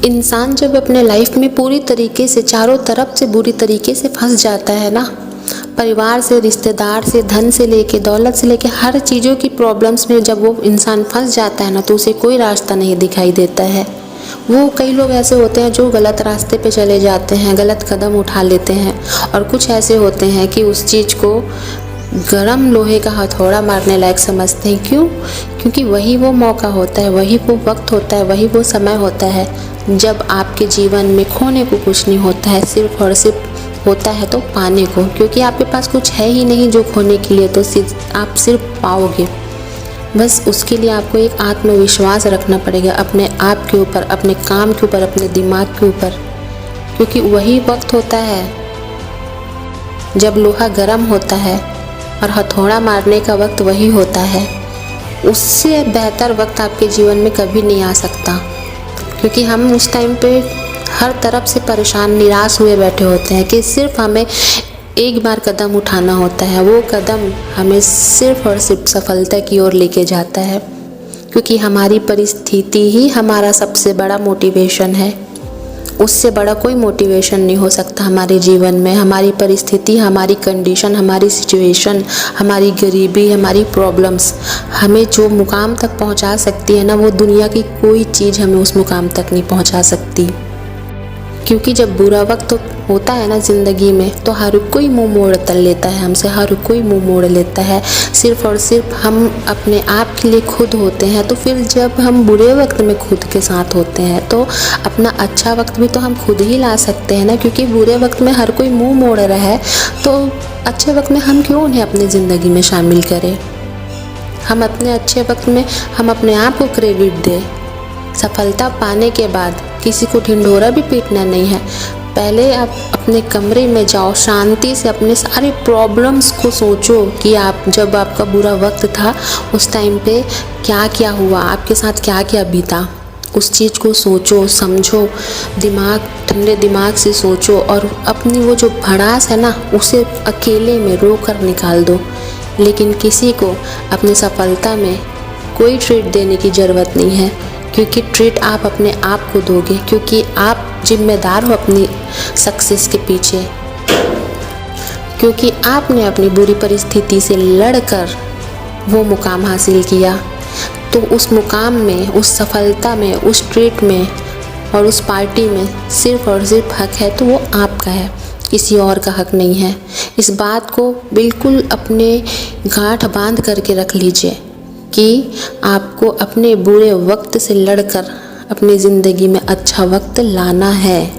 इंसान जब अपने लाइफ में पूरी तरीके से चारों तरफ से बुरी तरीके से फंस जाता है ना, परिवार से, रिश्तेदार से, धन से लेके, दौलत से लेके हर चीज़ों की प्रॉब्लम्स में जब वो इंसान फंस जाता है ना, तो उसे कोई रास्ता नहीं दिखाई देता है। वो कई लोग ऐसे होते हैं जो गलत रास्ते पे चले जाते हैं, गलत कदम उठा लेते हैं, और कुछ ऐसे होते हैं कि उस चीज़ को गरम लोहे का हथौड़ा मारने लायक समझते हैं। क्यों? क्योंकि वही वो मौका होता है, वही वो वक्त होता है, वही वो समय होता है जब आपके जीवन में खोने को कुछ नहीं होता है, सिर्फ और सिर्फ होता है तो पाने को। क्योंकि आपके पास कुछ है ही नहीं जो खोने के लिए, तो आप सिर्फ पाओगे। बस उसके लिए आपको एक आत्मविश्वास रखना पड़ेगा अपने आप के ऊपर, अपने काम के ऊपर, अपने दिमाग के ऊपर। क्योंकि वही वक्त होता है जब लोहा गर्म होता है, और हथौड़ा मारने का वक्त वही होता है। उससे बेहतर वक्त आपके जीवन में कभी नहीं आ सकता। क्योंकि हम उस टाइम पे हर तरफ से परेशान, निराश हुए बैठे होते हैं कि सिर्फ हमें एक बार कदम उठाना होता है। वो कदम हमें सिर्फ और सिर्फ सफलता की ओर लेके जाता है। क्योंकि हमारी परिस्थिति ही हमारा सबसे बड़ा मोटिवेशन है। उससे बड़ा कोई मोटिवेशन नहीं हो सकता हमारे जीवन में। हमारी परिस्थिति, हमारी कंडीशन, हमारी सिचुएशन, हमारी गरीबी, हमारी प्रॉब्लम्स हमें जो मुकाम तक पहुंचा सकती है ना, वो दुनिया की कोई चीज़ हमें उस मुकाम तक नहीं पहुंचा सकती। क्योंकि जब बुरा वक्त होता है ना ज़िंदगी में, तो हर कोई मुंह मोड़ तल लेता है हमसे, हर कोई मुंह मोड़ लेता है। सिर्फ और सिर्फ हम अपने आप के लिए खुद होते हैं। तो फिर जब हम बुरे वक्त में खुद के साथ होते हैं, तो अपना अच्छा वक्त भी तो हम खुद ही ला सकते हैं ना। क्योंकि बुरे वक्त में हर कोई मुंह मोड़ रहा है, तो अच्छे वक्त में हम क्यों उन्हें अपनी ज़िंदगी में शामिल करें। हम अपने अच्छे वक्त में हम अपने आप को क्रेडिट दें। सफलता पाने के बाद किसी को ढिंढोरा भी पीटना नहीं है। पहले आप अपने कमरे में जाओ, शांति से अपने सारे प्रॉब्लम्स को सोचो कि आप जब आपका बुरा वक्त था उस टाइम पे क्या क्या हुआ, आपके साथ क्या क्या बीता। उस चीज़ को सोचो, समझो, ठंडे दिमाग से सोचो, और अपनी वो जो भड़ास है ना, उसे अकेले में रो कर निकाल दो। लेकिन किसी को अपनी सफलता में कोई ट्रीट देने की ज़रूरत नहीं है। क्योंकि ट्रीट आप अपने आप को दोगे। क्योंकि आप जिम्मेदार हो अपनी सक्सेस के पीछे। क्योंकि आपने अपनी बुरी परिस्थिति से लड़कर वो मुकाम हासिल किया, तो उस मुकाम में, उस सफलता में, उस ट्रीट में और उस पार्टी में सिर्फ और सिर्फ हक है तो वो आपका है, किसी और का हक नहीं है। इस बात को बिल्कुल अपने गांठ बांध करके रख लीजिए कि आपको अपने बुरे वक्त से लड़कर अपनी ज़िंदगी में अच्छा वक्त लाना है।